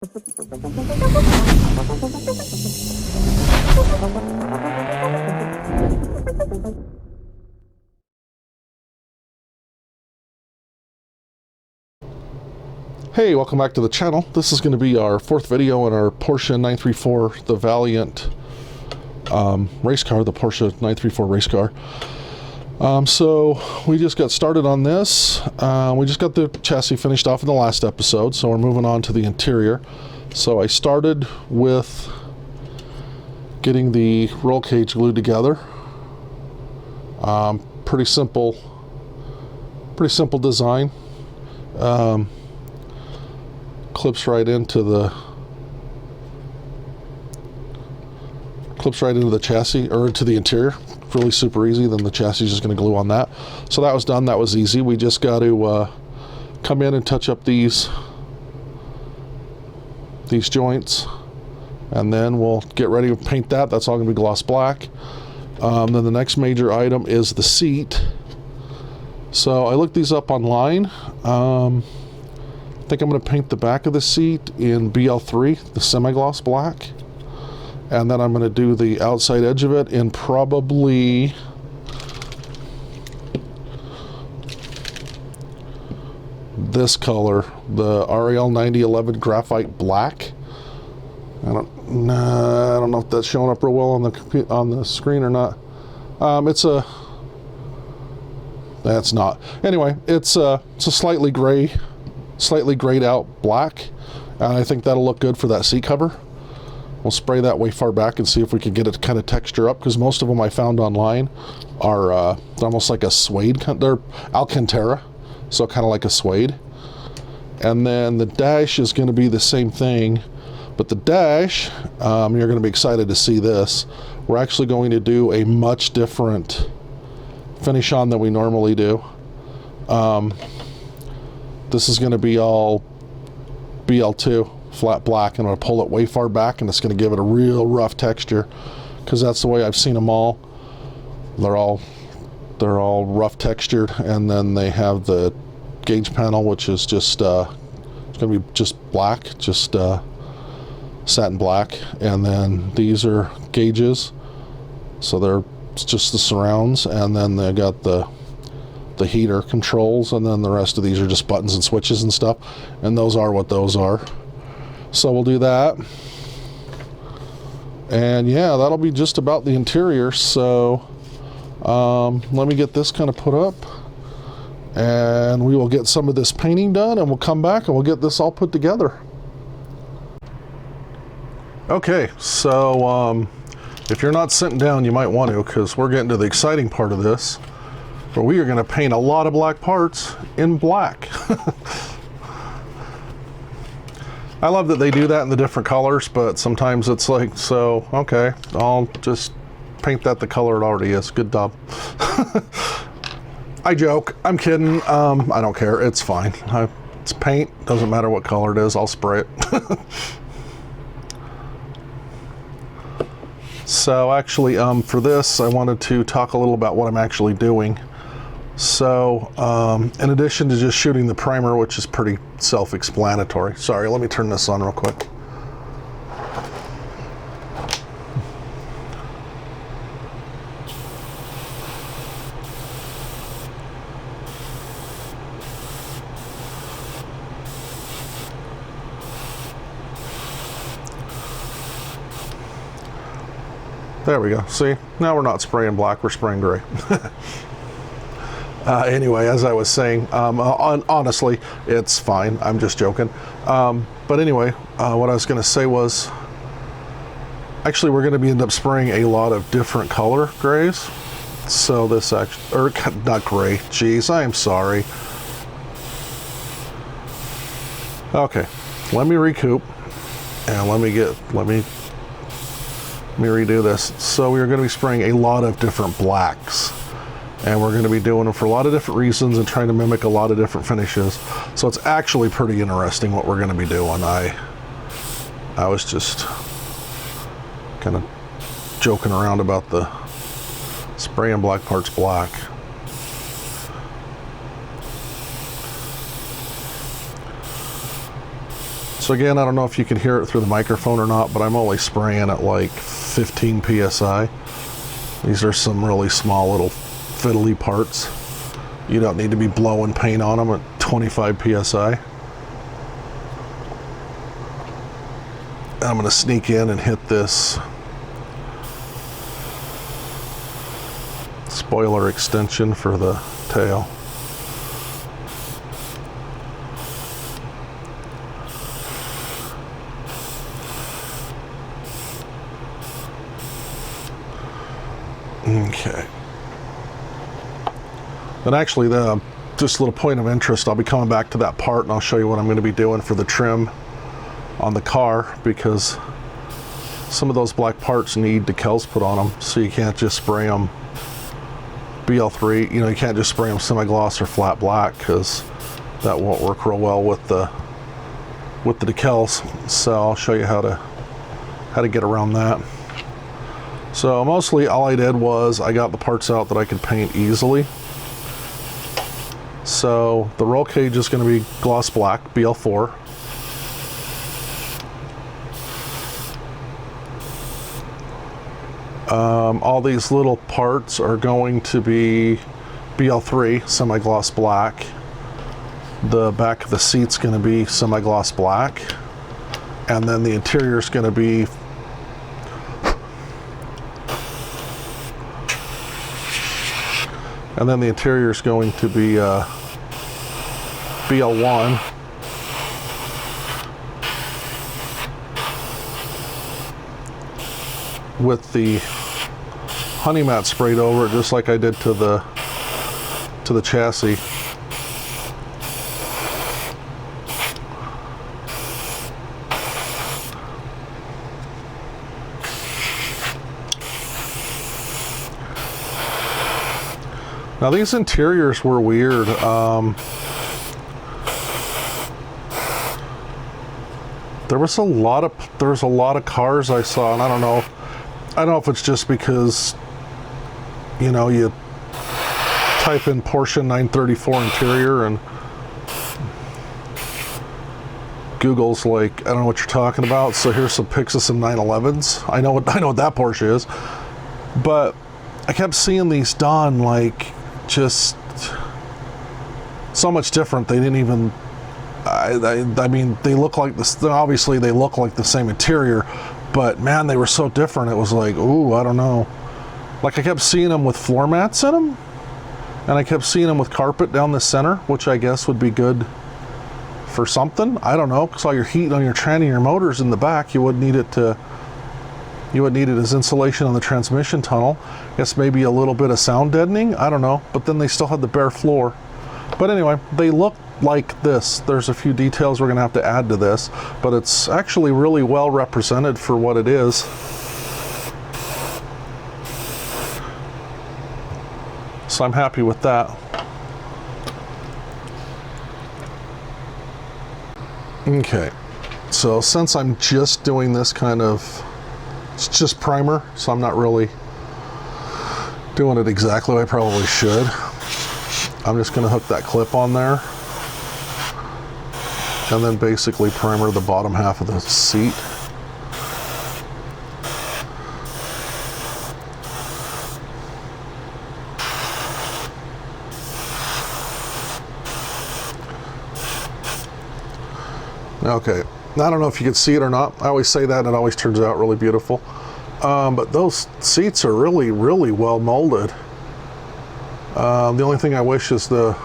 Hey, welcome back to the channel. This is going to be our fourth video in our Porsche 934, the Vaillant race car, the Porsche 934 race car. So we just got started on this. We just got the chassis finished off in the last episode, so we're moving on to the interior. So I started with getting the roll cage glued together. Pretty simple design. Clips right into the chassis, or into the interior. Really super easy. Then the chassis is just going to glue on that. So that was done. That was easy. We just got to come in and touch up these joints, and then we'll get ready to paint that. That's all going to be gloss black. Then the next major item is the seat. So I looked these up online. I think I'm going to paint the back of the seat in BL3, the semi-gloss black. And then I'm going to do the outside edge of it in probably this color, the RAL 9011 graphite black. I don't know if that's showing up real well on the screen or not. That's not. Anyway, it's a slightly grayed out black, and I think that'll look good for that seat cover. We'll spray that way far back and see if we can get it kind of texture up, because most of them I found online are almost like a suede. They're Alcantara, so kind of like a suede. And then the dash is going to be the same thing, but the dash, you're going to be excited to see this. We're actually going to do a much different finish on than we normally do. This is going to be all BL2 flat black, and I'm going to pull it way far back, and it's going to give it a real rough texture, because that's the way I've seen them all. They're all rough textured, and then they have the gauge panel, which is just it's going to be just black, just satin black, and then these are gauges, so they're just the surrounds, and then they got the heater controls, and then the rest of these are just buttons and switches and stuff, and those are what those are. So we'll do that, and yeah, that'll be just about the interior. So let me get this kind of put up, and we will get some of this painting done, and we'll come back and we'll get this all put together. Okay, so if you're not sitting down, you might want to, because we're getting to the exciting part of this, where we are going to paint a lot of black parts in black. I love that they do that in the different colors, but sometimes it's like, so, okay, I'll just paint that the color it already is. Good job. I joke. I'm kidding. I don't care. It's fine. It's paint. Doesn't matter what color it is. I'll spray it. So actually, for this, I wanted to talk a little about what I'm actually doing. So, in addition to just shooting the primer, which is pretty self-explanatory. Sorry, let me turn this on real quick. There we go. See, now we're not spraying black, we're spraying gray. Anyway, as I was saying, honestly, it's fine. I'm just joking. But anyway, what I was going to say was, actually, we're going to end up spraying a lot of different color grays. So this actually, or not gray. Jeez, I am sorry. Okay, let me recoup, and let me redo this. So we are going to be spraying a lot of different blacks, and we're going to be doing them for a lot of different reasons and trying to mimic a lot of different finishes. So it's actually pretty interesting what we're going to be doing. I was just kind of joking around about the spraying black parts black. So again, I don't know if you can hear it through the microphone or not, but I'm only spraying at like 15 psi. These are some really small little fiddly parts. You don't need to be blowing paint on them at 25 psi. I'm going to sneak in and hit this spoiler extension for the tail. Okay. And actually, just a little point of interest, I'll be coming back to that part and I'll show you what I'm going to be doing for the trim on the car, because some of those black parts need decals put on them, so you can't just spray them BL3, you know, you can't just spray them semi-gloss or flat black, because that won't work real well with the decals. So I'll show you how to get around that. So mostly all I did was I got the parts out that I could paint easily. So the roll cage is going to be gloss black, BL4. All these little parts are going to be BL3, semi-gloss black. The back of the seat's going to be semi-gloss black. And then the interior is going to be BL1. With the honey mat sprayed over it, just like I did to the chassis. Now these interiors were weird. There was a lot of cars I saw, and I don't know if it's just because, you know, you type in Porsche 934 interior and Google's like, I don't know what you're talking about. So here's some pics of some 911s. I know what that Porsche is, but I kept seeing these done like just so much different. They didn't even. I mean, they look like this. Obviously, they look like the same interior, but man, they were so different. It was like, ooh, I don't know. Like I kept seeing them with floor mats in them, and I kept seeing them with carpet down the center, which I guess would be good for something. I don't know, because all your heat on your tranny, your motors in the back, you wouldn't need it as insulation on the transmission tunnel. I guess maybe a little bit of sound deadening. I don't know, but then they still had the bare floor. But anyway, they look like this. There's a few details we're gonna have to add to this, but it's actually really well represented for what it is. So I'm happy with that. Okay, so since I'm just doing this kind of, it's just primer, so I'm not really doing it exactly what I probably should. I'm just gonna hook that clip on there and then basically primer the bottom half of the seat. Okay, I don't know if you can see it or not. I always say that and it always turns out really beautiful. But those seats are really, really well molded. The only thing I wish is the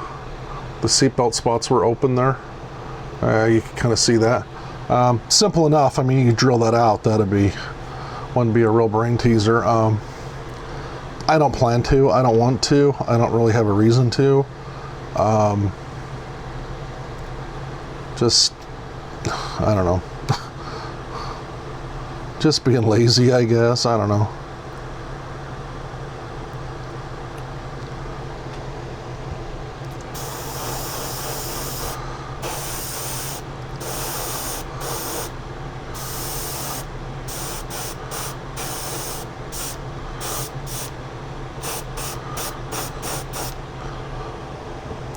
seatbelt spots were open there. You can kind of see that. Simple enough. I mean, you drill that out. Wouldn't be a real brain teaser. I don't plan to. I don't want to. I don't really have a reason to. Just, I don't know. Just being lazy, I guess. I don't know.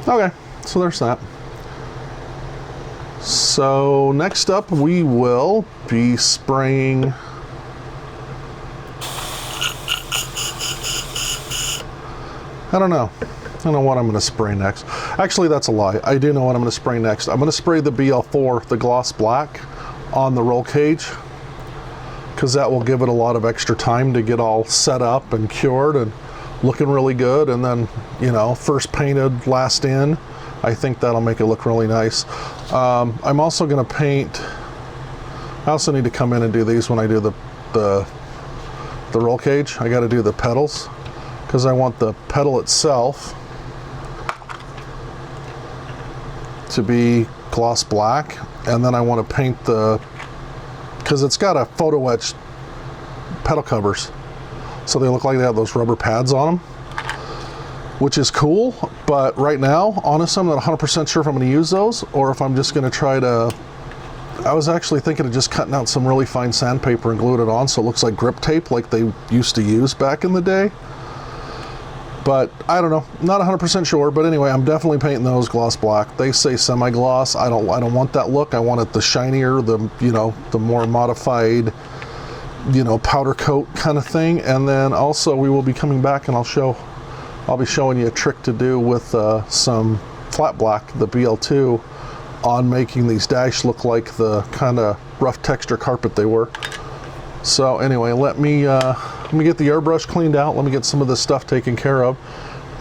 Okay, so there's that. So next up we will be spraying I don't know what I'm going to spray next. Actually, that's a lie. I do know what I'm going to spray next. I'm going to spray the BL4, the gloss black, on the roll cage, because that will give it a lot of extra time to get all set up and cured and looking really good. And then, you know, first painted, last in. I think that'll make it look really nice. I'm also going to paint. I also need to come in and do these when I do the roll cage. I got to do the pedals, because I want the pedal itself to be gloss black, and then I want to paint because it's got a photo etched pedal covers, so they look like they have those rubber pads on them, which is cool. But right now, honestly, I'm not 100% sure if I'm going to use those or if I'm just going to try to. I was actually thinking of just cutting out some really fine sandpaper and gluing it on so it looks like grip tape like they used to use back in the day. But I don't know, not 100% sure. But anyway, I'm definitely painting those gloss black. They say semi-gloss. I don't want that look. I want it the shinier, the more modified, powder coat kind of thing. And then also we will be coming back and I'll be showing you a trick to do with some flat black, the BL2, on making these dash look like the kind of rough texture carpet they were. So anyway, let me get the airbrush cleaned out. Let me get some of this stuff taken care of,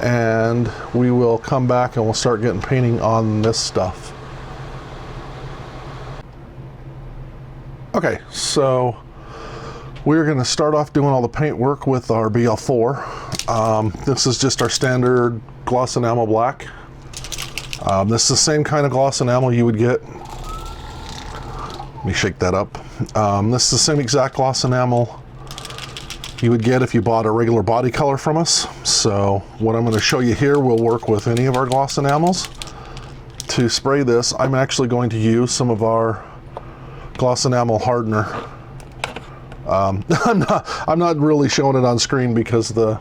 and we will come back and we'll start getting painting on this stuff. Okay, so we're going to start off doing all the paint work with our BL4. This is just our standard gloss enamel black. This is the same kind of gloss enamel you would get. Let me shake that up. This is the same exact gloss enamel you would get if you bought a regular body color from us. So what I'm going to show you here will work with any of our gloss enamels. To spray this, I'm actually going to use some of our gloss enamel hardener. I'm not really showing it on screen because the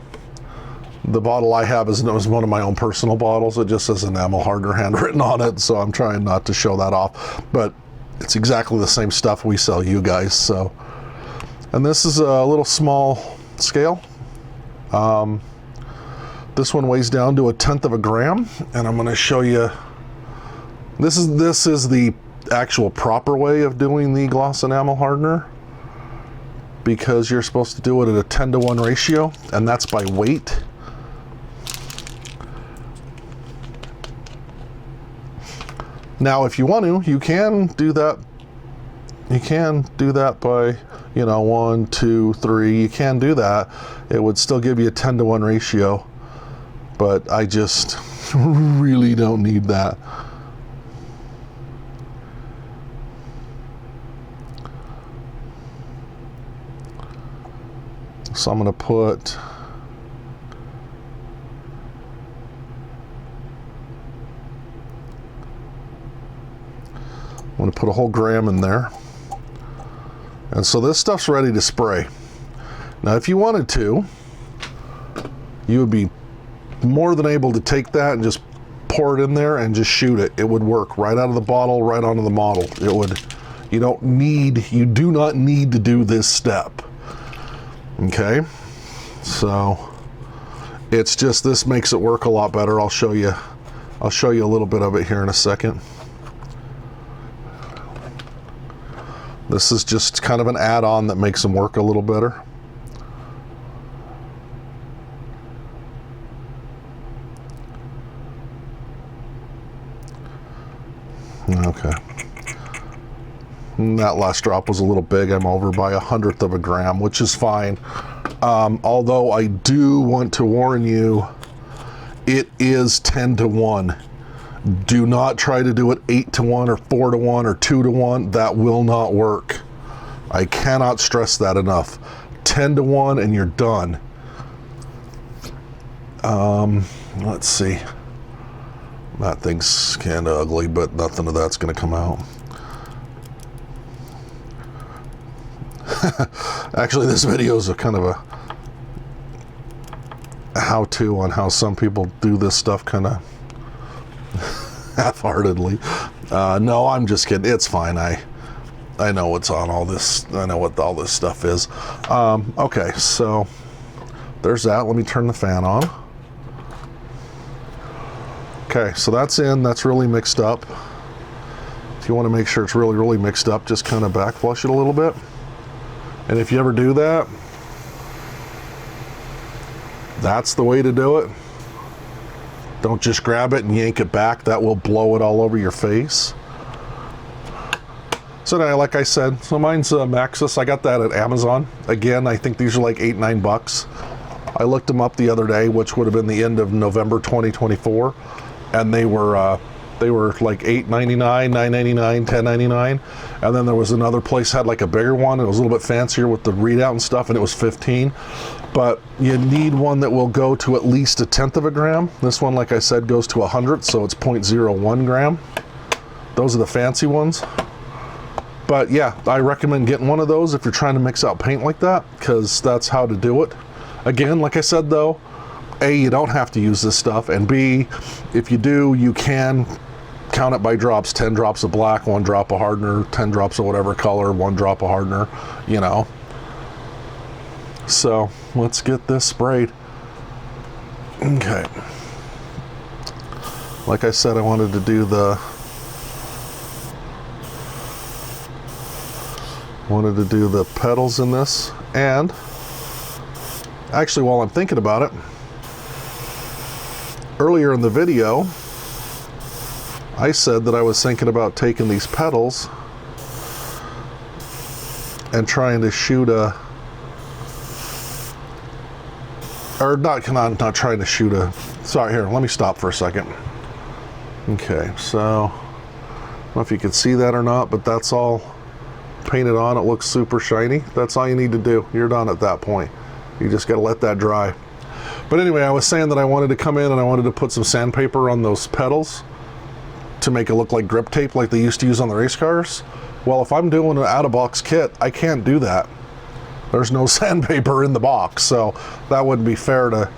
bottle I have is one of my own personal bottles. It just says enamel hardener handwritten on it, so I'm trying not to show that off. But it's exactly the same stuff we sell you guys. So, and this is a little small scale. This one weighs down to 1/10 of a gram, and I'm going to show you. This is the actual proper way of doing the gloss enamel hardener, because you're supposed to do it at a 10-to-1 ratio, and that's by weight. Now, if you want to, you can do that. You can do that by, 1, 2, 3. You can do that. It would still give you a 10-to-1 ratio, but I just really don't need that. So I'm going to put a whole gram in there. And so this stuff's ready to spray. Now, if you wanted to, you would be more than able to take that and just pour it in there and just shoot it. It would work right out of the bottle, right onto the model. It would. You do not need to do this step. Okay, so it's just, this makes it work a lot better. I'll show you a little bit of it here in a second. This is just kind of an add-on that makes them work a little better. Okay. And that last drop was a little big. I'm over by 1/100th of a gram, which is fine. Although I do want to warn you, it is 10-to-1. Do not try to do it 8-to-1 or 4-to-1 or 2-to-1. That will not work. I cannot stress that enough. 10-to-1 and you're done. Let's see. That thing's kind of ugly, but nothing of that's going to come out. Actually, this video is a kind of a how-to on how some people do this stuff kind of half-heartedly. No, I'm just kidding. It's fine. I know what's on all this. I know what all this stuff is. Okay, so there's that. Let me turn the fan on. Okay, so that's in. That's really mixed up. If you want to make sure it's really, really mixed up, just kind of back flush it a little bit. And if you ever do that, that's the way to do it. Don't just grab it and yank it back. That will blow it all over your face. So anyway, like I said, so mine's a Maxxis. I got that at Amazon. Again, I think these are like $8, $9. I looked them up the other day, which would have been the end of November 2024, and they were like $8.99, $9.99, $10.99. And then there was another place had like a bigger one. It was a little bit fancier with the readout and stuff, and it was $15. But you need one that will go to at least 1/10 of a gram. This one, like I said, goes to 100, so it's 0.01 gram. Those are the fancy ones. But yeah, I recommend getting one of those if you're trying to mix out paint like that, because that's how to do it. Again, like I said though, A, you don't have to use this stuff, and B, if you do, you can count it by drops. 10 drops of black, 1 drop of hardener, 10 drops of whatever color, 1 drop of hardener, you know. So let's get this sprayed. Okay. Like I said, I wanted to do the pedals in this. And actually, while I'm thinking about it, earlier in the video I said that I was thinking about taking these pedals and trying to shoot a, or not trying to shoot a, sorry, here, let me stop for a second. Okay, so I don't know if you can see that or not, but that's all painted on. It looks super shiny. That's all you need to do. You're done at that point. You just got to let that dry. But anyway, I was saying that I wanted to come in and I wanted to put some sandpaper on those pedals to make it look like grip tape like they used to use on the race cars. Well, if I'm doing an out-of-box kit, I can't do that. There's no sandpaper in the box, so that wouldn't be fair to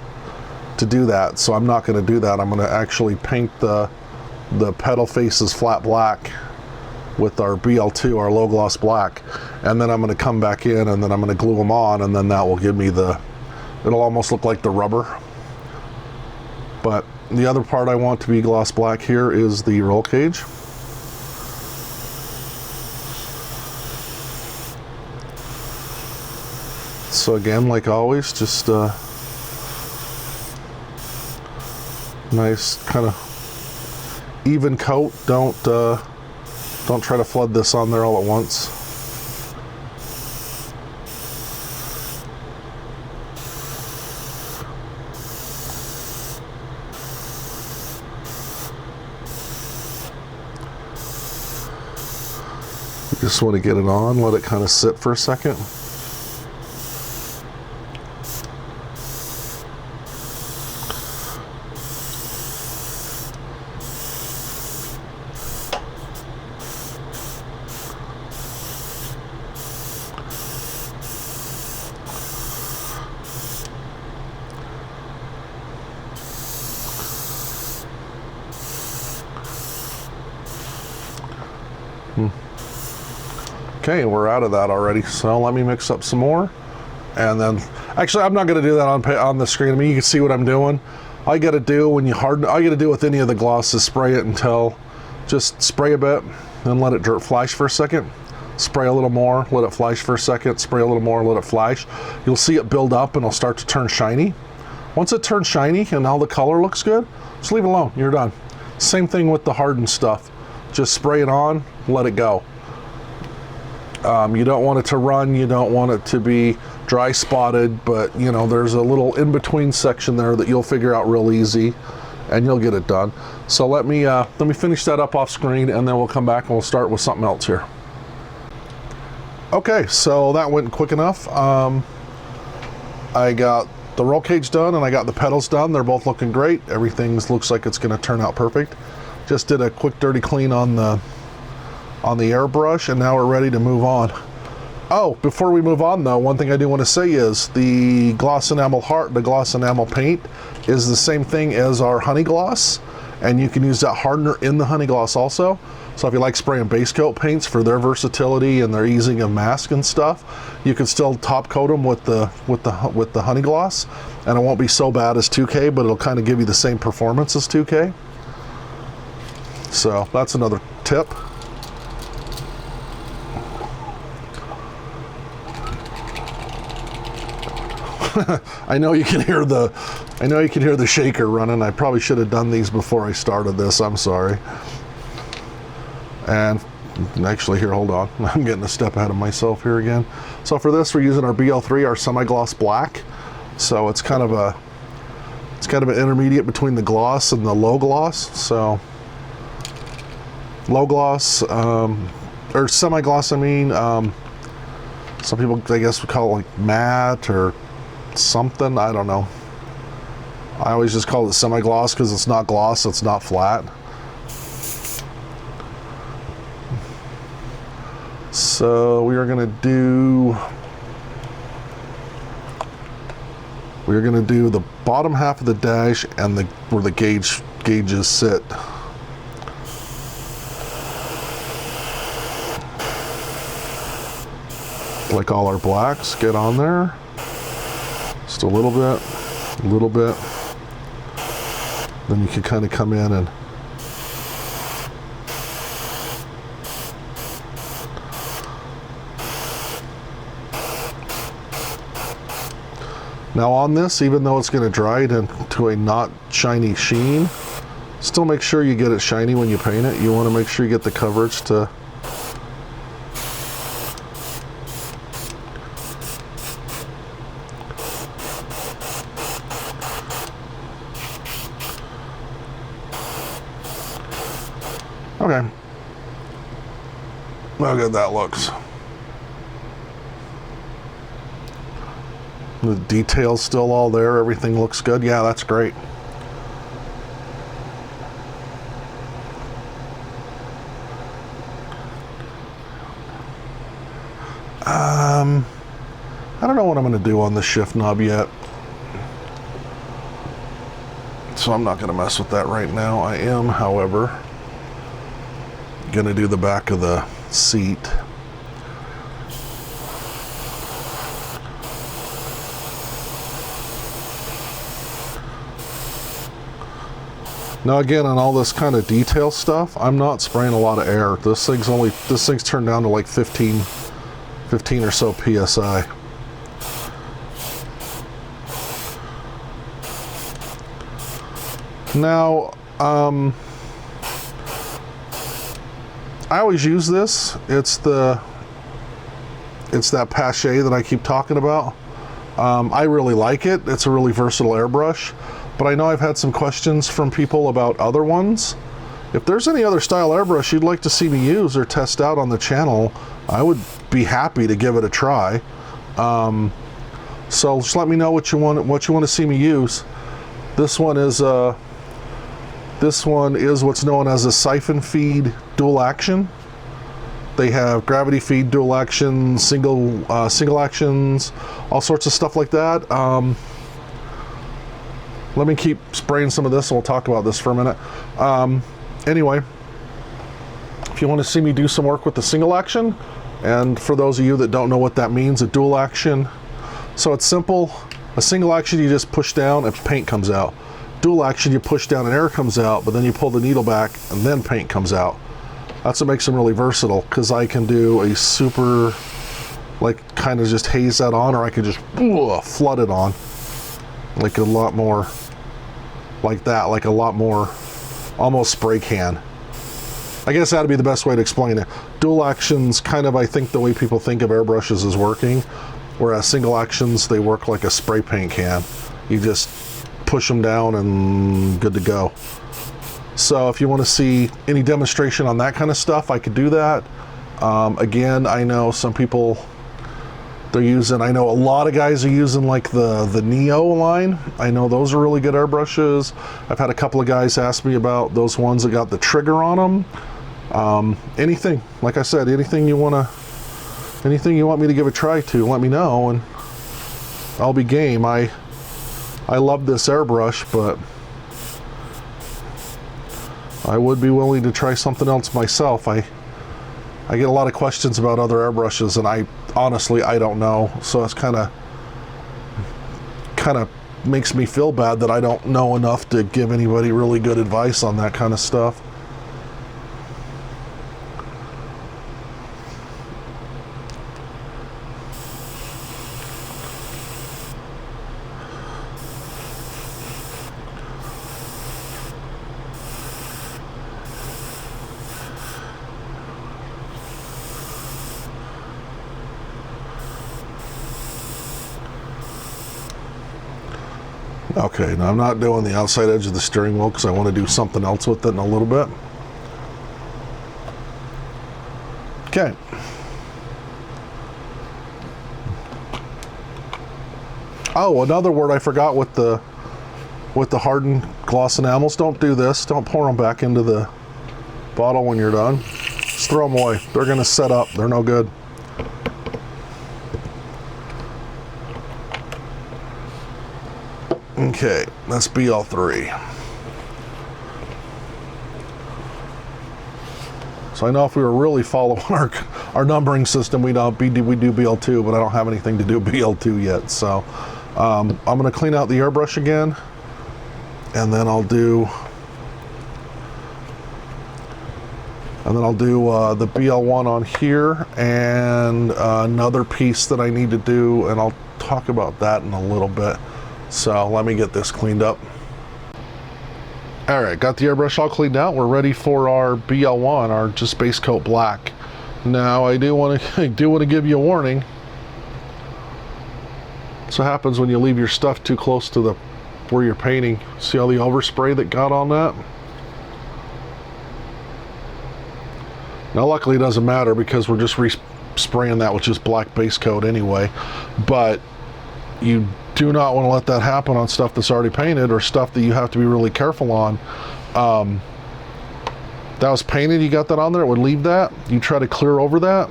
do that. So I'm not going to do that. I'm going to actually paint the pedal faces flat black with our BL2, our low gloss black, and then I'm going to come back in and then I'm going to glue them on, and then that will give me it'll almost look like the rubber. But the other part I want to be gloss black here is the roll cage. So again, like always, just nice kind of even coat. Don't try to flood this on there all at once. You just want to get it on, let it kind of sit for a second. Okay, we're out of that already, so let me mix up some more. And then, actually, I'm not going to do that on the screen. I mean, you can see what I'm doing. All you got to do when you harden, all you got to do with any of the gloss is spray it until, just spray a bit, then let it flash for a second. Spray a little more, let it flash for a second, spray a little more, let it flash. You'll see it build up and it'll start to turn shiny. Once it turns shiny and all the color looks good, just leave it alone, you're done. Same thing with the hardened stuff. Just spray it on, let it go. You don't want it to run, you don't want it to be dry spotted, but you know, there's a little in-between section there that you'll figure out real easy and you'll get it done. So let me finish that up off screen, and then we'll come back and we'll start with something else here. Okay, so that went quick enough. I got the roll cage done and I got the pedals done. They're both looking great. Everything looks like it's going to turn out perfect. Just did a quick dirty clean on the airbrush, and now we're ready to move on. Oh, before we move on though, one thing I do want to say is the gloss enamel paint is the same thing as our honey gloss, and you can use that hardener in the honey gloss also. So if you like spraying base coat paints for their versatility and their easing of mask and stuff, you can still top coat them with the honey gloss, and it won't be so bad as 2K, but it'll kind of give you the same performance as 2K. So that's another tip. I know you can hear the shaker running. I probably should have done these before I started this. I'm sorry. And actually here, hold on. I'm getting a step ahead of myself here again. So for this, we're using our BL3, our semi-gloss black. So it's kind of an intermediate between the gloss and the low gloss. So low gloss, or semi-gloss, I mean. Some people, I guess, would call it like matte or something. I don't know. I always just call it semi-gloss because it's not gloss, it's not flat. So we are going to do the bottom half of the dash and where the gauges sit. Like all our blacks, get on there. Just a little bit. Then you can kind of come in and now on this, even though it's going to dry it into a not shiny sheen, still make sure you get it shiny when you paint it. You want to make sure you get the coverage to okay. How good that looks. The detail's still all there. Everything looks good. Yeah, that's great. I don't know what I'm going to do on the shift knob yet. So I'm not going to mess with that right now. I am, however, going to do the back of the seat. Now again, on all this kind of detail stuff, I'm not spraying a lot of air. This thing's turned down to like 15 or so PSI. Now, I always use this. It's that Pache that I keep talking about. I really like it. It's a really versatile airbrush. But I know I've had some questions from people about other ones. If there's any other style airbrush you'd like to see me use or test out on the channel, I would be happy to give it a try. So just let me know what you want to see me use. This one is what's known as a siphon feed dual action. They have gravity feed, dual action, single actions, all sorts of stuff like that. Let me keep spraying some of this and we'll talk about this for a minute. Anyway, if you want to see me do some work with the single action, and for those of you that don't know what that means, a dual action. So it's simple. A single action, you just push down and paint comes out. Dual action, you push down and air comes out, but then you pull the needle back and then paint comes out. That's what makes them really versatile, because I can do a super, like, kind of just haze that on, or I could just flood it on. Like a lot more like that, like a lot more almost spray can. I guess that'd be the best way to explain it. Dual actions, kind of, I think the way people think of airbrushes is working, whereas single actions, they work like a spray paint can. You just push them down and good to go. So if you want to see any demonstration on that kind of stuff, I could do that. Again, I know some people, I know a lot of guys are using like the Neo line. I know those are really good airbrushes. I've had a couple of guys ask me about those ones that got the trigger on them. Anything, like I said, anything you want me to give a try to, let me know and I'll be game. I love this airbrush, but I would be willing to try something else myself. I get a lot of questions about other airbrushes, and I honestly don't know. So it's kind of makes me feel bad that I don't know enough to give anybody really good advice on that kind of stuff. Okay, now I'm not doing the outside edge of the steering wheel because I want to do something else with it in a little bit. Okay. Oh, another word I forgot with the hardened gloss enamels. Don't do this. Don't pour them back into the bottle when you're done. Just throw them away. They're going to set up. They're no good. Okay, that's BL3. So I know if we were really following our numbering system, we do BL2, but I don't have anything to do BL2 yet. So I'm going to clean out the airbrush again, and then I'll do the BL1 on here, and another piece that I need to do, and I'll talk about that in a little bit. So let me get this cleaned up. All right, got the airbrush all cleaned out. We're ready for our BL1, our just base coat black. Now I do want to give you a warning. That's what happens when you leave your stuff too close to where you're painting. See all the overspray that got on that? Now luckily it doesn't matter because we're just spraying that with just black base coat anyway. But you do not want to let that happen on stuff that's already painted or stuff that you have to be really careful on. That was painted, you got that on there, it would leave that. You try to clear over that,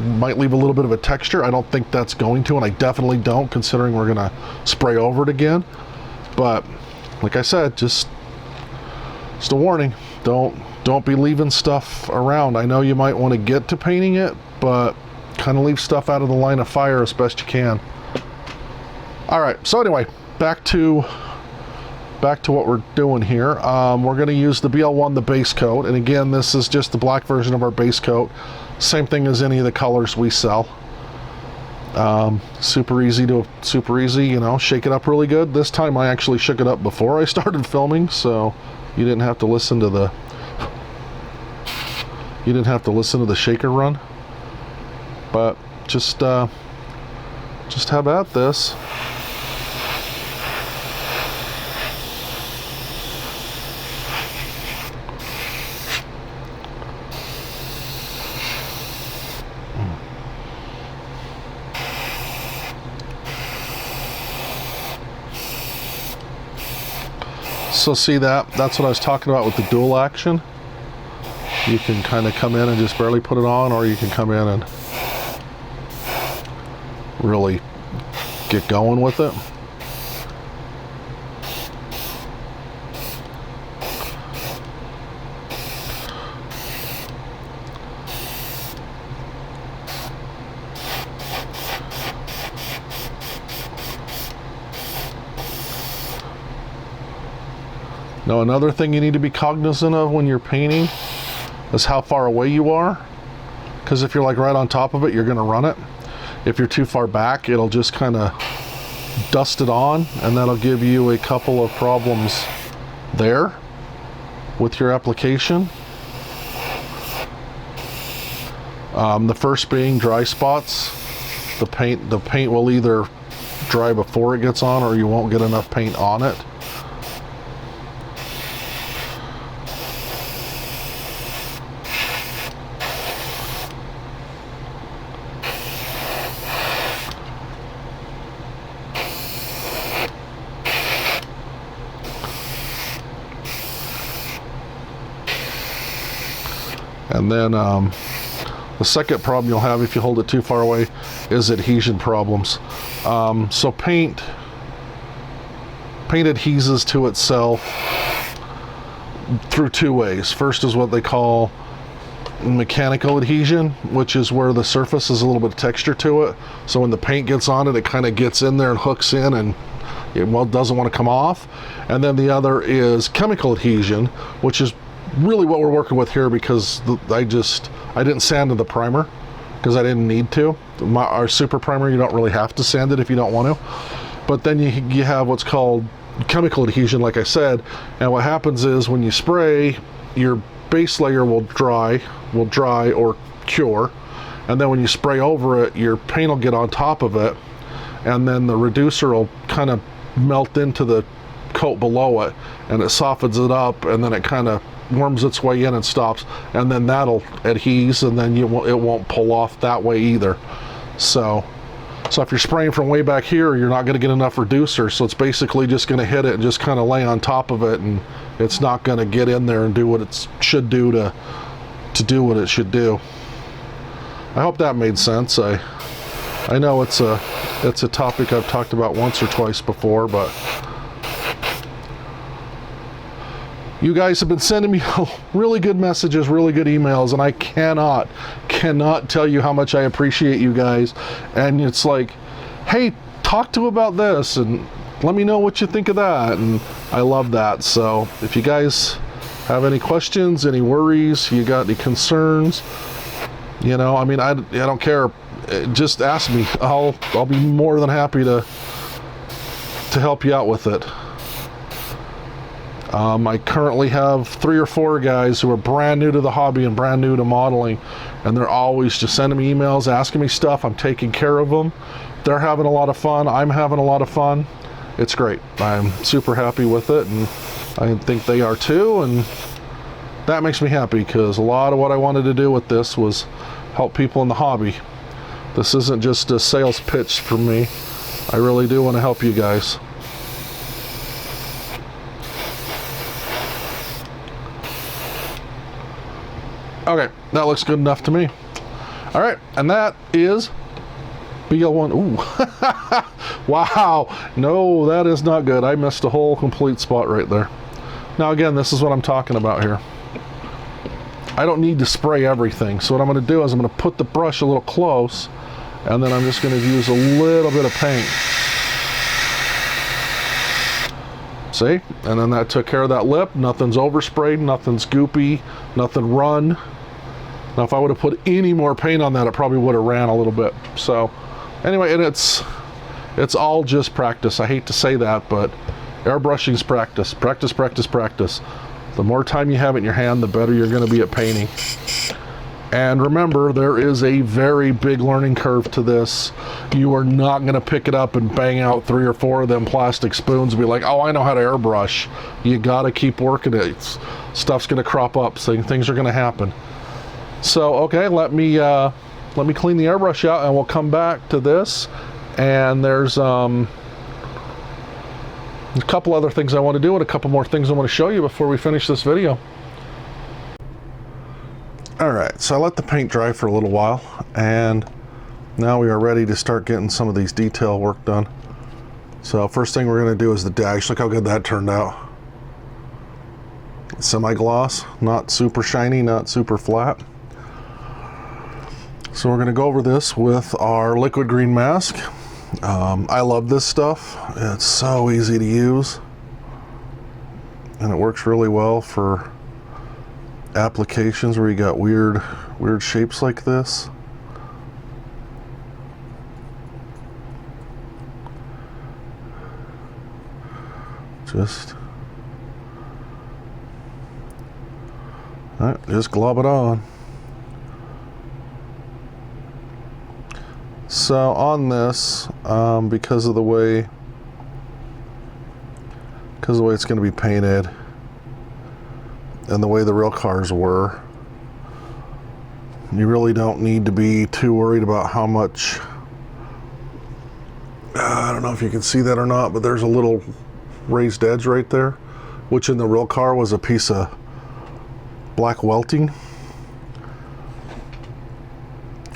might leave a little bit of a texture. I don't think that's going to, and I definitely don't, considering we're gonna spray over it again. But like I said, just a warning. Don't be leaving stuff around. I know you might want to get to painting it, but kind of leave stuff out of the line of fire as best you can. All right, so anyway, back to what we're doing here. We're going to use the BL1, the base coat, and again, this is just the black version of our base coat. Same thing as any of the colors we sell. Super easy, you know, shake it up really good. This time I actually shook it up before I started filming, so you didn't have to listen to the shaker run. But just have at this. So see that's what I was talking about with the dual action. You can kind of come in and just barely put it on, or you can come in and really get going with it. Now another thing you need to be cognizant of when you're painting is how far away you are, because if you're like right on top of it, you're going to run it. If you're too far back, it'll just kind of dust it on, and that'll give you a couple of problems there with your application. The first being dry spots. The paint will either dry before it gets on, or you won't get enough paint on it. And then the second problem you'll have if you hold it too far away is adhesion problems. So paint adheses to itself through two ways. First is what they call mechanical adhesion, which is where the surface has a little bit of texture to it, so when the paint gets on it, it kind of gets in there and hooks in and it doesn't want to come off. And then the other is chemical adhesion, which is really what we're working with here, because I didn't sand the primer because I didn't need to. Our super primer, you don't really have to sand it if you don't want to. But then you have what's called chemical adhesion, like I said, and what happens is when you spray, your base layer will dry or cure, and then when you spray over it, your paint will get on top of it, and then the reducer will kind of melt into the coat below it, and it softens it up, and then it kind of worms its way in and stops, and then that'll adhese, and then it won't pull off that way either. So if you're spraying from way back here, you're not going to get enough reducer, so it's basically just going to hit it and just kind of lay on top of it, and it's not going to get in there and do what it should do to do what it should do. I hope that made sense. I know it's a topic I've talked about once or twice before, but you guys have been sending me really good messages, really good emails, and I cannot tell you how much I appreciate you guys. And it's like, hey, talk to about this, and let me know what you think of that, and I love that. So if you guys have any questions, any worries, you got any concerns, you know, I mean, I don't care. Just ask me. I'll be more than happy to help you out with it. I currently have 3 or 4 guys who are brand new to the hobby and brand new to modeling, and they're always just sending me emails, asking me stuff. I'm taking care of them. They're having a lot of fun. I'm having a lot of fun. It's great. I'm super happy with it, and I think they are too, and that makes me happy, because a lot of what I wanted to do with this was help people in the hobby. This isn't just a sales pitch for me. I really do want to help you guys. Okay, that looks good enough to me. All right, and that is BL1. Ooh, wow. No, that is not good. I missed a whole complete spot right there. Now again, this is what I'm talking about here. I don't need to spray everything, so what I'm going to do is I'm going to put the brush a little close, and then I'm just going to use a little bit of paint. See? And then that took care of that lip. Nothing's oversprayed, nothing's goopy, nothing run. Now if I would have put any more paint on that, it probably would have ran a little bit. So anyway, and it's all just practice. I hate to say that, but airbrushing's practice. Practice, practice, practice. The more time you have it in your hand, the better you're going to be at painting. And remember, there is a very big learning curve to this. You are not going to pick it up and bang out 3 or 4 of them plastic spoons and be like, oh, I know how to airbrush. You got to keep working it. Stuff's going to crop up, so things are going to happen. So, okay, let me clean the airbrush out, and we'll come back to this. And there's a couple other things I want to do, and a couple more things I want to show you before we finish this video. Alright, so I let the paint dry for a little while, and now we are ready to start getting some of these detail work done. So first thing we're going to do is the dash. Look how good that turned out. Semi-gloss, not super shiny, not super flat. So we're going to go over this with our liquid green mask. I love this stuff. It's so easy to use, and it works really well for applications where you got weird shapes like this. Just glob it on. So on this, because of the way it's going to be painted and the way the real cars were, you really don't need to be too worried about how much. I don't know if you can see that or not, but there's a little raised edge right there, which in the real car was a piece of black welting.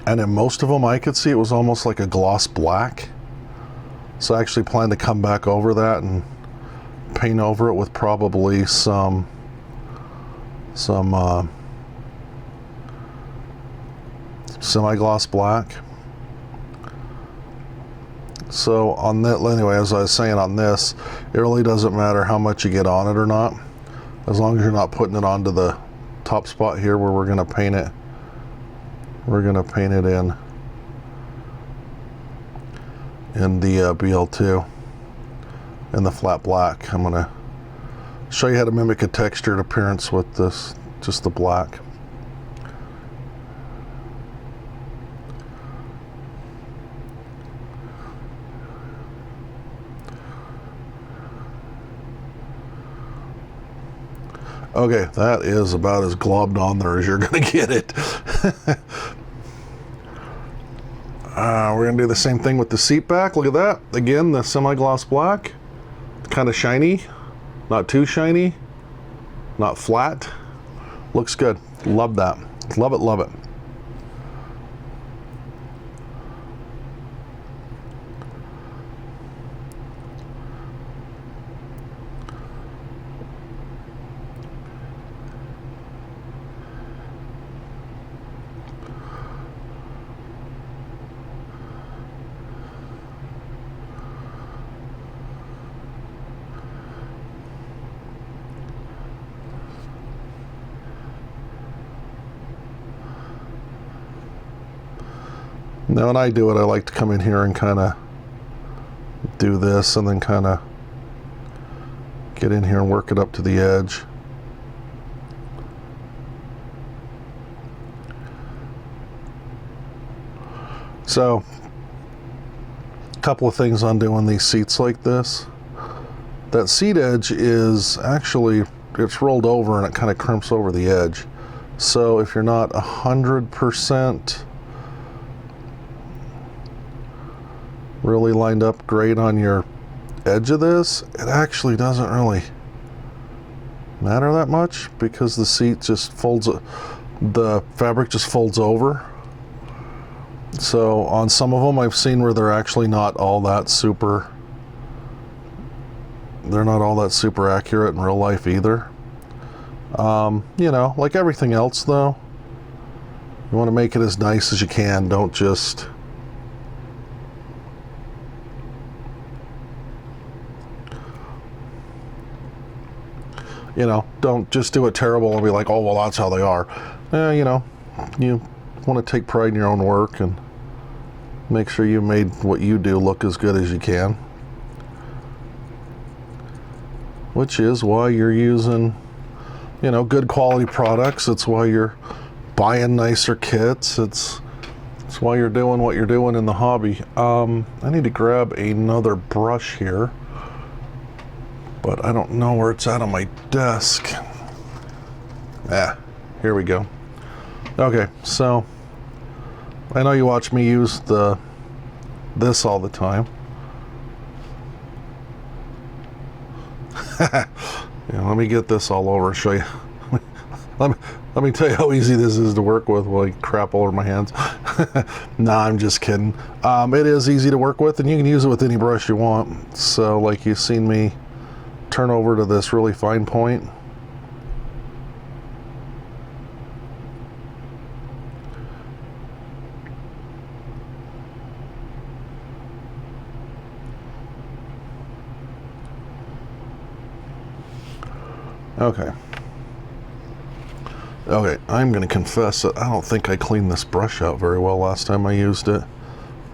And in most of them I could see it was almost like a gloss black. So I actually plan to come back over that and paint over it with probably some some semi-gloss black. So on that, anyway, as I was saying on this, it really doesn't matter how much you get on it or not, as long as you're not putting it onto the top spot here where we're going to paint it. We're going to paint it in the BL2 in the flat black. I'm going to show you how to mimic a textured appearance with this, just the black. Okay, that is about as globbed on there as you're going to get it. We're going to do the same thing with the seat back. Look at that. Again, the semi-gloss black. Kind of shiny. Not too shiny. Not flat. Looks good. Love that. Love it, love it. Now when I do it, I like to come in here and kind of do this and then kind of get in here and work it up to the edge. So, a couple of things on doing these seats like this. That seat edge is actually, it's rolled over and it kind of crimps over the edge. So if you're not 100% really lined up great on your edge of this, it actually doesn't really matter that much because the seat just folds, the fabric just folds over. So on some of them I've seen where they're actually not all that super, they're not all that super accurate in real life either. You know, like everything else though, you want to make it as nice as you can. Don't just don't just do it terrible and be like, oh, well, that's how they are. You know, you want to take pride in your own work and make sure you made what you do look as good as you can. Which is why you're using, good quality products. It's why you're buying nicer kits. It's why you're doing what you're doing in the hobby. I need to grab another brush here, but I don't know where it's at on my desk. Here we go. Okay, so I know you watch me use this all the time. Let me get this all over and show you. Let me tell you how easy this is to work with while I crap all over my hands. Nah, I'm just kidding. It is easy to work with, and you can use it with any brush you want. So like you've seen me turn over to this really fine point. Okay, I'm going to confess that I don't think I cleaned this brush out very well last time I used it.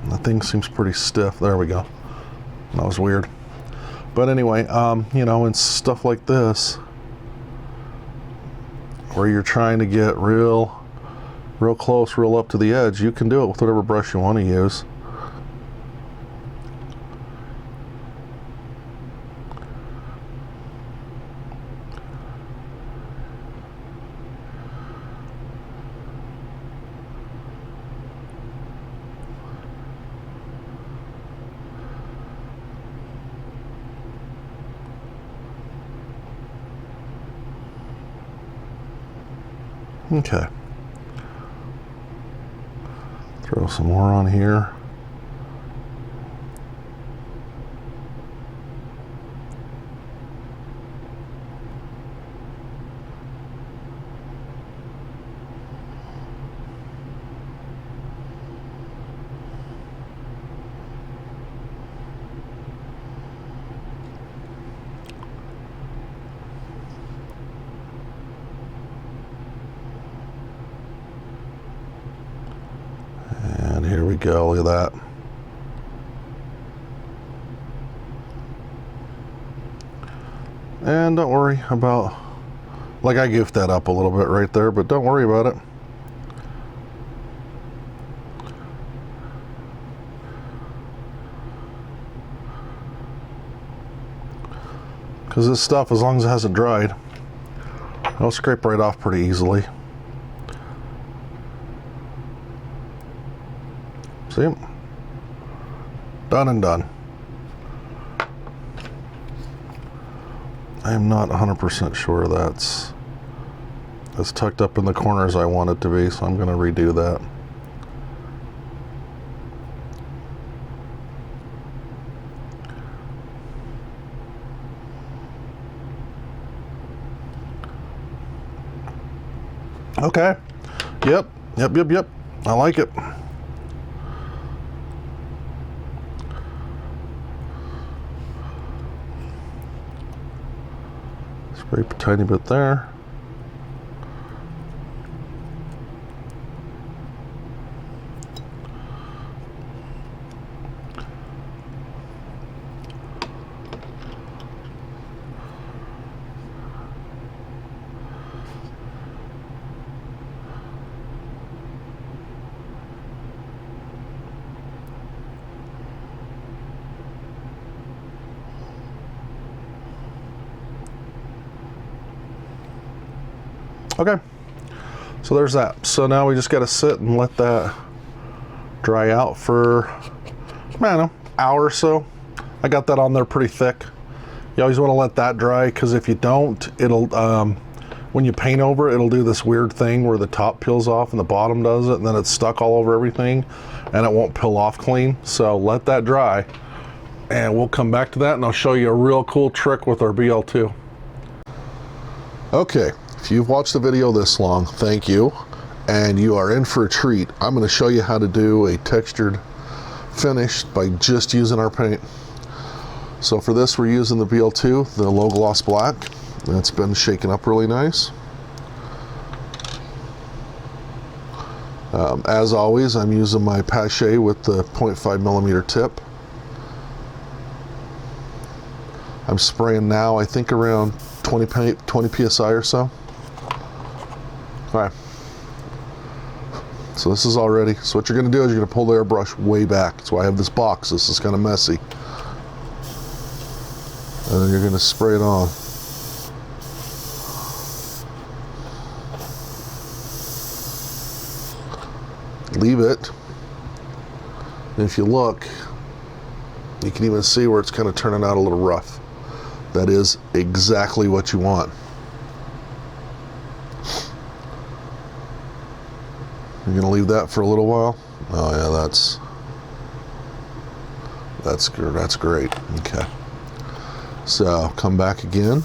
The thing seems pretty stiff. There we go. That was weird. But anyway, in stuff like this, where you're trying to get real close, real up to the edge, you can do it with whatever brush you want to use. Okay. Throw some more on here. go, look at that. And don't worry about, like, I goofed that up a little bit right there, but don't worry about it. Because this stuff, as long as it hasn't dried, it'll scrape right off pretty easily. See? Done and done. I am not 100% sure that's as tucked up in the corner as I want it to be, so I'm going to redo that. Okay. Yep. I like it. Scrape a tiny bit there. Okay, so there's that. So now we just got to sit and let that dry out for, I don't know, hour or so. I got that on there pretty thick. You always want to let that dry, because if you don't, it'll, when you paint over it, it'll do this weird thing where the top peels off and the bottom does it, and then it's stuck all over everything, and it won't peel off clean. So let that dry, and we'll come back to that, and I'll show you a real cool trick with our BL2. Okay. If you've watched the video this long, thank you, and you are in for a treat. I'm going to show you how to do a textured finish by just using our paint. So for this, we're using the BL2, the low gloss black. It's been shaken up really nice. As always, I'm using my Pache with the 0.5mm tip. I'm spraying now, I think around 20 psi or so. Alright, so this is all ready. So what you're going to do is you're going to pull the airbrush way back. That's why I have this box. This is kind of messy. And then you're going to spray it on. Leave it. And if you look, you can even see where it's kind of turning out a little rough. That is exactly what you want. You're gonna leave that for a little while. Oh yeah, that's great. Okay, so come back again.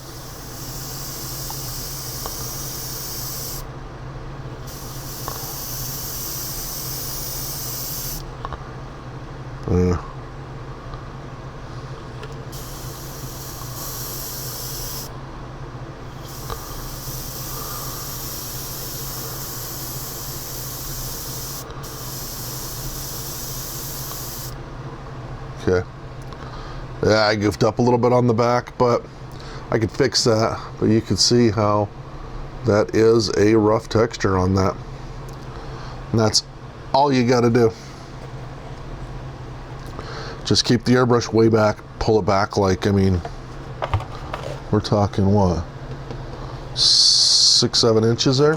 Okay. Yeah, I goofed up a little bit on the back, but I could fix that. But you can see how that is a rough texture on that. And that's all you got to do. Just keep the airbrush way back, pull it back like, I mean, we're talking what? 6-7 inches there?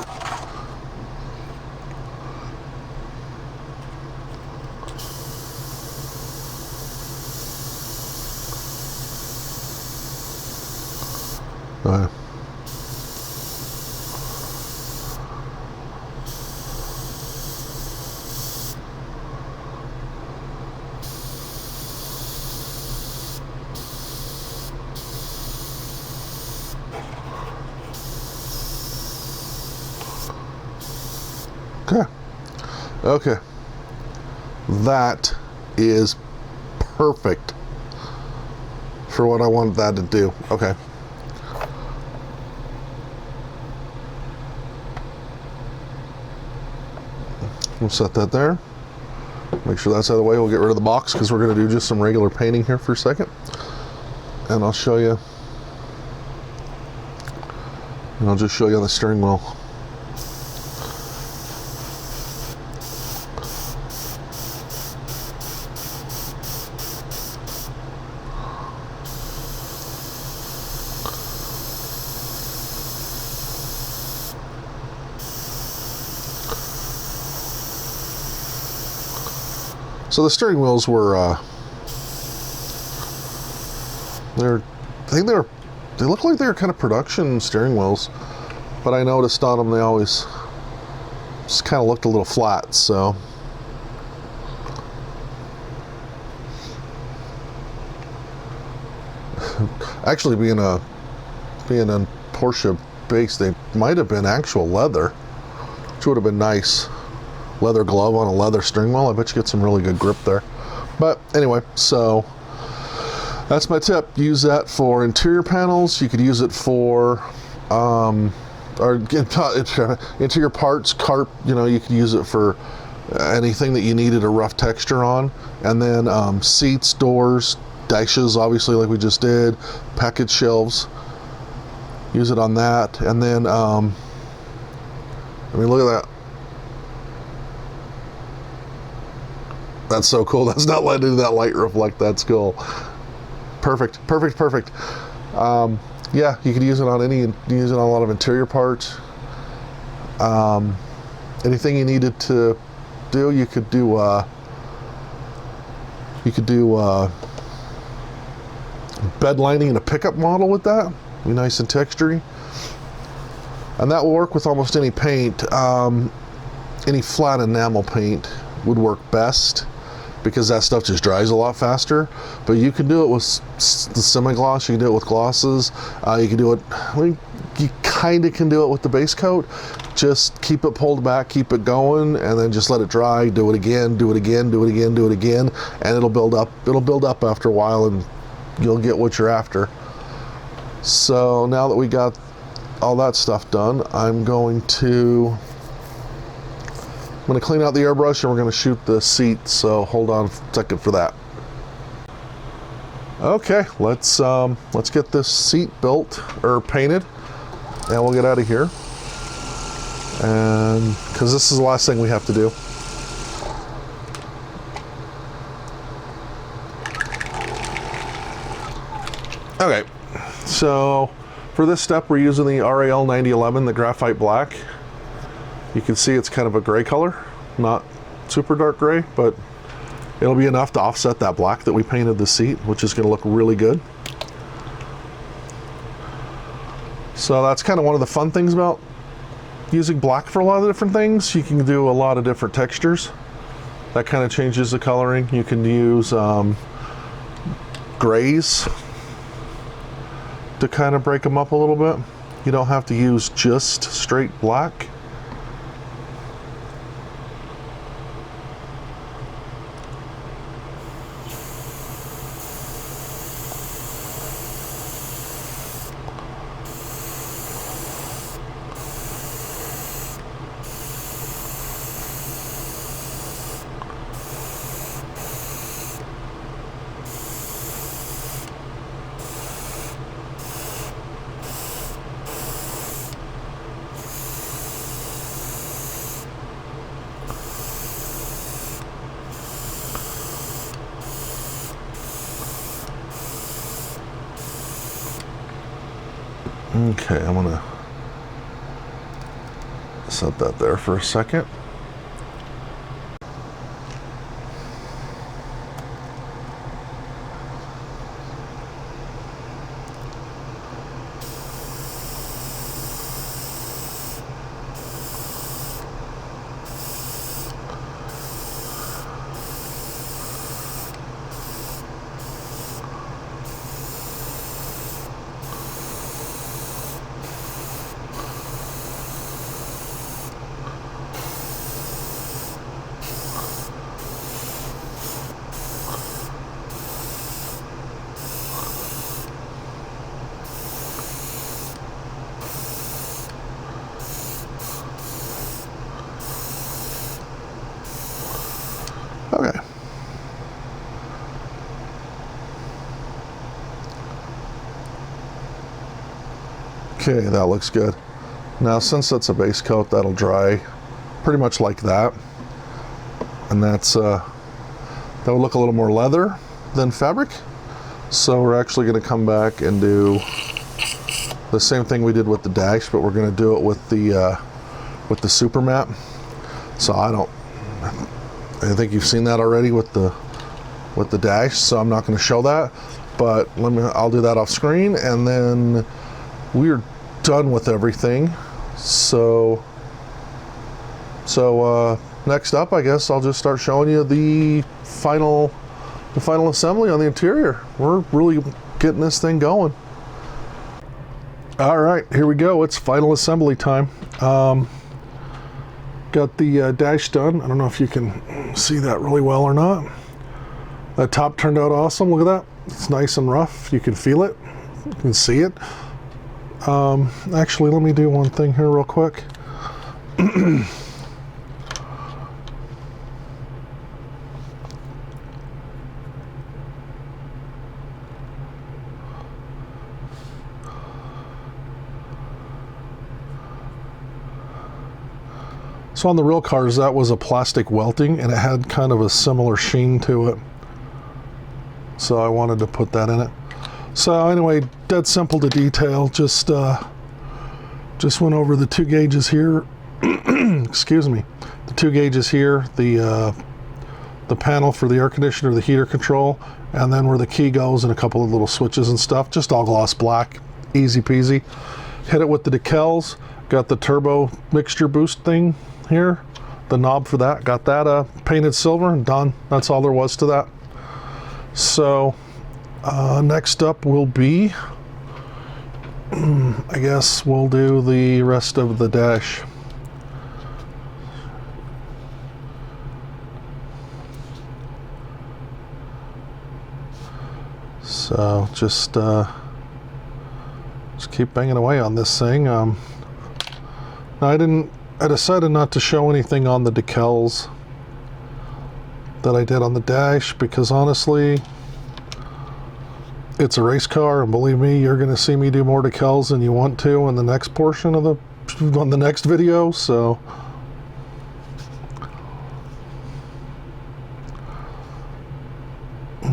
Okay, that is perfect for what I wanted that to do. Okay. We'll set that there. Make sure that's out of the way. We'll get rid of the box because we're going to do just some regular painting here for a second. And I'll show you. And I'll just show you on the steering wheel. So the steering wheels were, they look like they were kind of production steering wheels, but I noticed on them they always just kind of looked a little flat. So actually, being a Porsche base, they might have been actual leather, which would have been nice. Leather glove on a leather steering wheel. I bet you get some really good grip there. But anyway, so that's my tip. Use that for interior panels. You could use it for interior parts, carp. You know, you could use it for anything that you needed a rough texture on. And then seats, doors, dashes, obviously, like we just did. Package shelves. Use it on that. And then, I mean, look at that. That's so cool. That's not letting that light reflect. That's cool. Perfect. Yeah, you could use it on use it on a lot of interior parts. Anything you needed to do, you could do bed lining in a pickup model with that. Be nice and textury. And that will work with almost any paint. Any flat enamel paint would work best, because that stuff just dries a lot faster. But you can do it with the semi-gloss, you can do it with glosses, you can do it, you kind of can do it with the base coat. Just keep it pulled back, keep it going, and then just let it dry. Do it again, do it again, do it again, do it again, and it'll build up after a while, and you'll get what you're after. So now that we got all that stuff done, I'm going to clean out the airbrush, and we're going to shoot the seat, so hold on a second for that. Okay, let's get this seat built or painted, and we'll get out of here. And because this is the last thing we have to do. Okay, so for this step we're using the RAL 9011, the graphite black. You can see it's kind of a gray color, not super dark gray, but it'll be enough to offset that black that we painted the seat, which is going to look really good. So that's kind of one of the fun things about using black for a lot of different things. You can do a lot of different textures. That kind of changes the coloring. You can use grays to kind of break them up a little bit. You don't have to use just straight black. Okay, I'm gonna set that there for a second. Okay, that looks good. Now, since that's a base coat, that'll dry pretty much like that. And that would look a little more leather than fabric. So we're actually going to come back and do the same thing we did with the dash, but we're going to do it with the super matte. So I think you've seen that already with the dash, so I'm not going to show that, but I'll do that off screen, and then we're done with everything. So next up, I guess I'll just start showing you the final assembly on the interior. We're really getting this thing going. All right, here we go. It's final assembly time. Got the dash done. I don't know if you can see that really well or not. The top turned out awesome. Look at that. It's nice and rough. You can feel it. You can see it. Actually, let me do one thing here real quick. So on the real cars, that was a plastic welting, and it had kind of a similar sheen to it. So I wanted to put that in it. So anyway, dead simple to detail. Just went over the 2 gauges here. Excuse me. The 2 gauges here, the panel for the air conditioner, the heater control, and then where the key goes, and a couple of little switches and stuff. Just all gloss black, easy peasy. Hit it with the decals. Got the turbo mixture boost thing here, the knob for that, got that painted silver, and done. That's all there was to that. So next up will be, I guess we'll do the rest of the dash. So just keep banging away on this thing. Now I decided not to show anything on the decals that I did on the dash, because honestly, it's a race car, and believe me, you're going to see me do more decals than you want to in the next portion of on the next video. So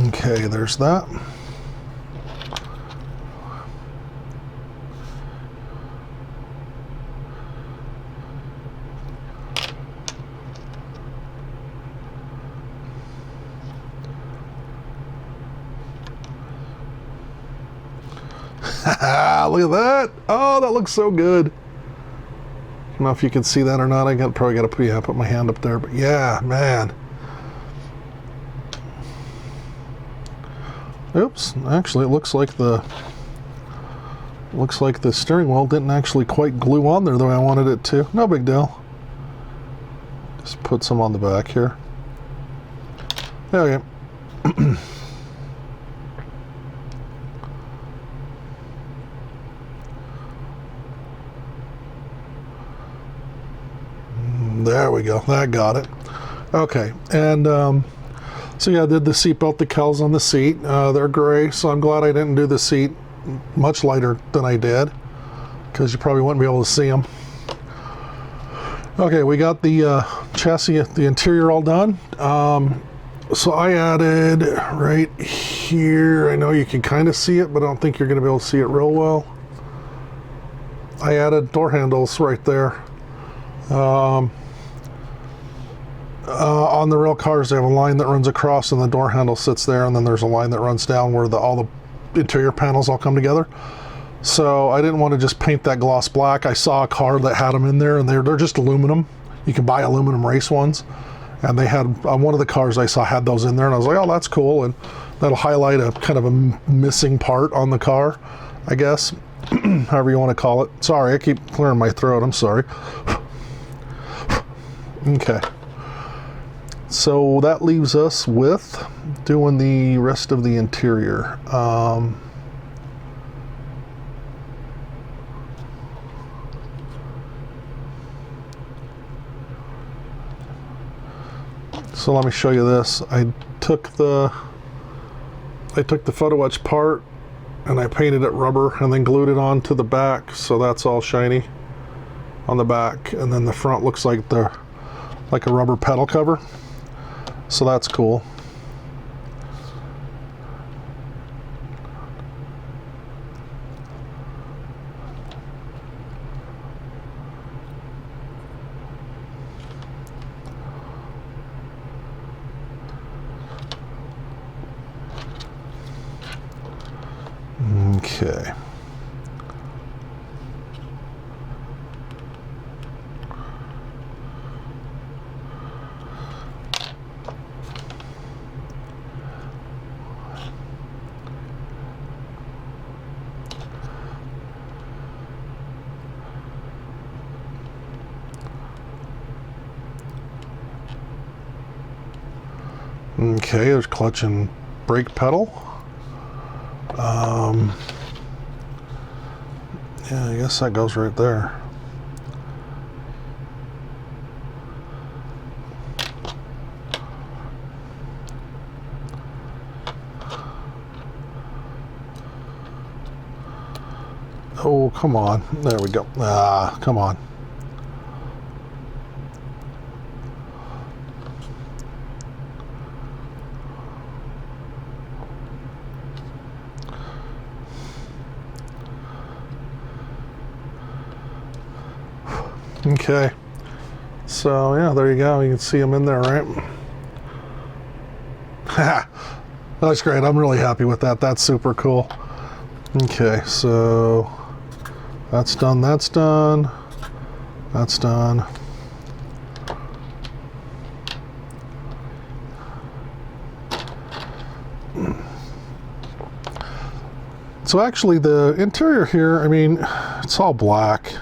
okay, there's that. Look at that. Oh, that looks so good. I don't know if you can see that or not. Probably got to put my hand up there, but yeah, man. Oops, actually it looks like the steering wheel didn't actually quite glue on there the way I wanted it to. No big deal. Just put some on the back here. Okay. There we go. That got it. Okay, and so yeah, I did the seatbelt decals on the seat. They're gray, so I'm glad I didn't do the seat much lighter than I did, because you probably wouldn't be able to see them. Okay, we got the chassis, the interior all done. So I added right here, I know you can kind of see it, but I don't think you're going to be able to see it real well. I added door handles right there. On the real cars, they have a line that runs across and the door handle sits there, and then there's a line that runs down where all the interior panels all come together. So I didn't want to just paint that gloss black. I saw a car that had them in there, and they're just aluminum. You can buy aluminum race ones, and they had one of the cars I saw had those in there, and I was like, oh, that's cool, and that'll highlight a kind of a missing part on the car, I guess. However you want to call it. Sorry, I keep clearing my throat. I'm sorry. Okay. So that leaves us with doing the rest of the interior. So let me show you this. I took the photo etch part and I painted it rubber and then glued it onto the back, so that's all shiny on the back, and then the front looks like a rubber pedal cover, so that's cool. Okay. Okay, there's clutch and brake pedal. Yeah, I guess that goes right there. Oh, come on. There we go. Ah, come on. Okay, so yeah, there you go. You can see them in there, right? That's great. I'm really happy with that. That's super cool. Okay, so that's done. That's done. That's done. So actually, the interior here, I mean, it's all black.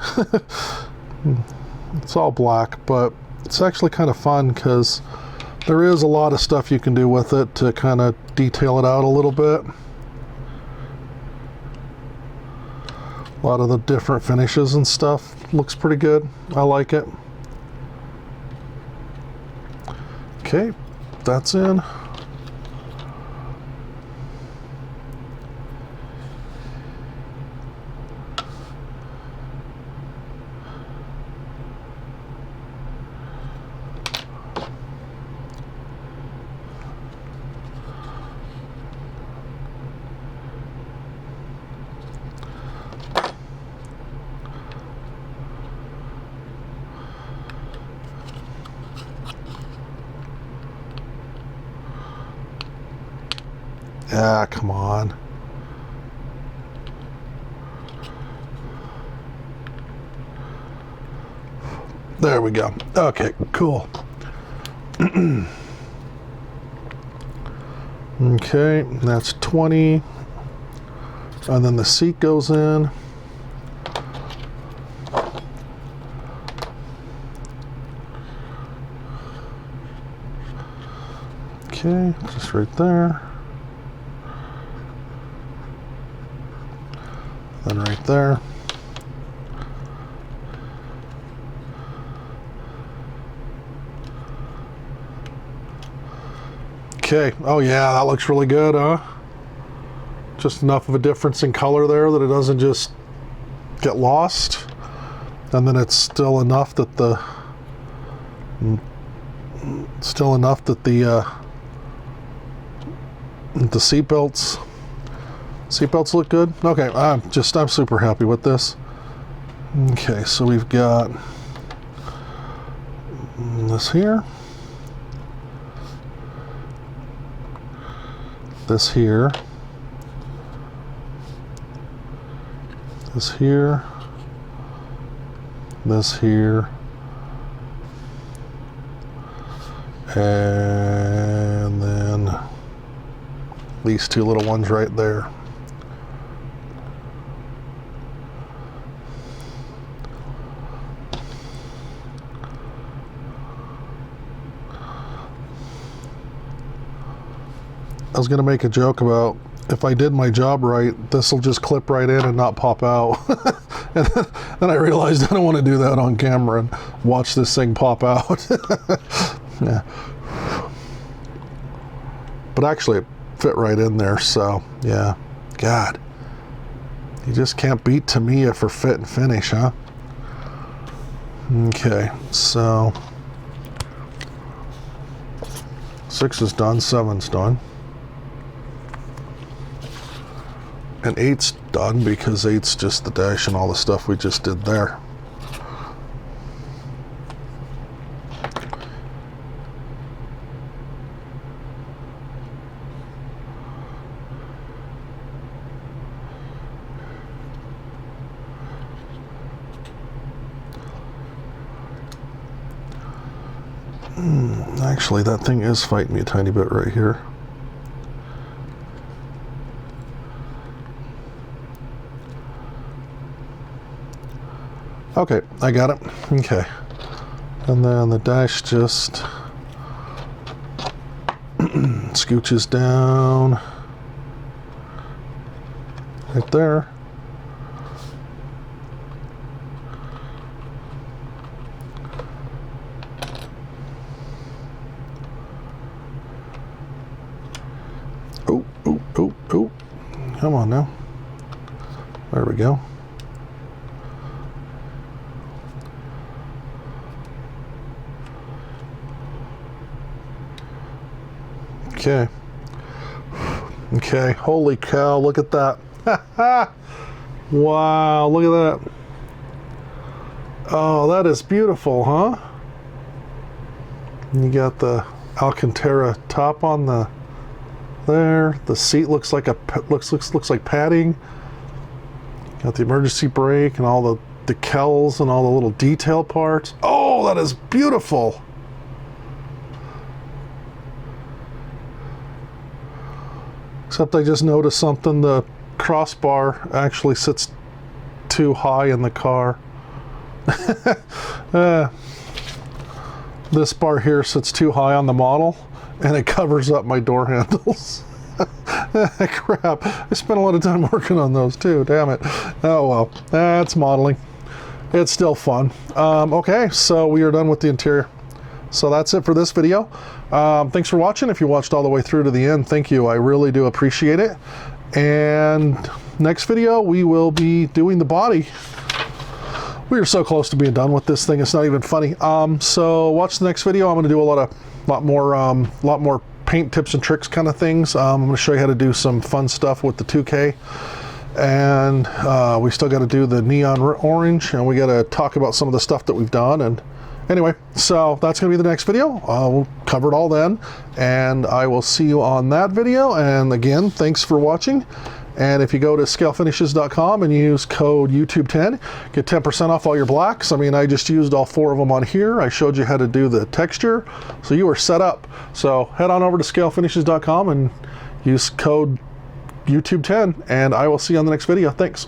It's all black, but it's actually kind of fun because there is a lot of stuff you can do with it to kind of detail it out a little bit. A lot of the different finishes and stuff looks pretty good. I like it. Okay, that's in. Ah, come on. There we go. Okay, cool. Okay, that's 20. And then the seat goes in. Okay, just right there. Then right there. Okay, oh yeah, that looks really good, huh? Just enough of a difference in color there that it doesn't just get lost. And then it's still enough that the seatbelts look good. Okay, I'm super happy with this. Okay, so we've got this here, this here, this here, this here, and then these two little ones right there. I was going to make a joke about if I did my job right, this will just clip right in and not pop out. And then I realized I don't want to do that on camera and watch this thing pop out. Yeah. But actually it fit right in there, so yeah. God, You just can't beat Tamiya for fit and finish, huh? Okay, so 6 is done, 7's done. And 8's done because 8's just the dash and all the stuff we just did there. Actually, that thing is fighting me a tiny bit right here. Okay, I got it. Okay. And then the dash just scooches down right there. Oh, oh, oh, oh. Come on now. There we go. Okay. Okay, holy cow, look at that. Wow, look at that. Oh, that is beautiful, huh? You got the Alcantara top on the there. The seat looks like looks like padding. Got the emergency brake and all the decals and all the little detail parts. Oh, that is beautiful. Except I just noticed something, the crossbar actually sits too high in the car. This bar here sits too high on the model and it covers up my door handles. Crap, I spent a lot of time working on those too, damn it. Oh well, that's modeling. It's still fun. Okay, so we are done with the interior. So that's it for this video. Thanks for watching. If you watched all the way through to the end, thank you. I really do appreciate it. And next video, we will be doing the body. We are so close to being done with this thing. It's not even funny. So watch the next video. I'm going to do a lot more paint tips and tricks kind of things. I'm going to show you how to do some fun stuff with the 2K. And we still got to do the neon orange, and we got to talk about some of the stuff that we've done. And anyway, so that's going to be the next video. We'll cover it all then, and I will see you on that video. And again, thanks for watching. And if you go to scalefinishes.com and use code YouTube10, get 10% off all your blacks. I mean, I just used all 4 of them on here. I showed you how to do the texture, so you are set up. So head on over to scalefinishes.com and use code YouTube10, and I will see you on the next video. Thanks.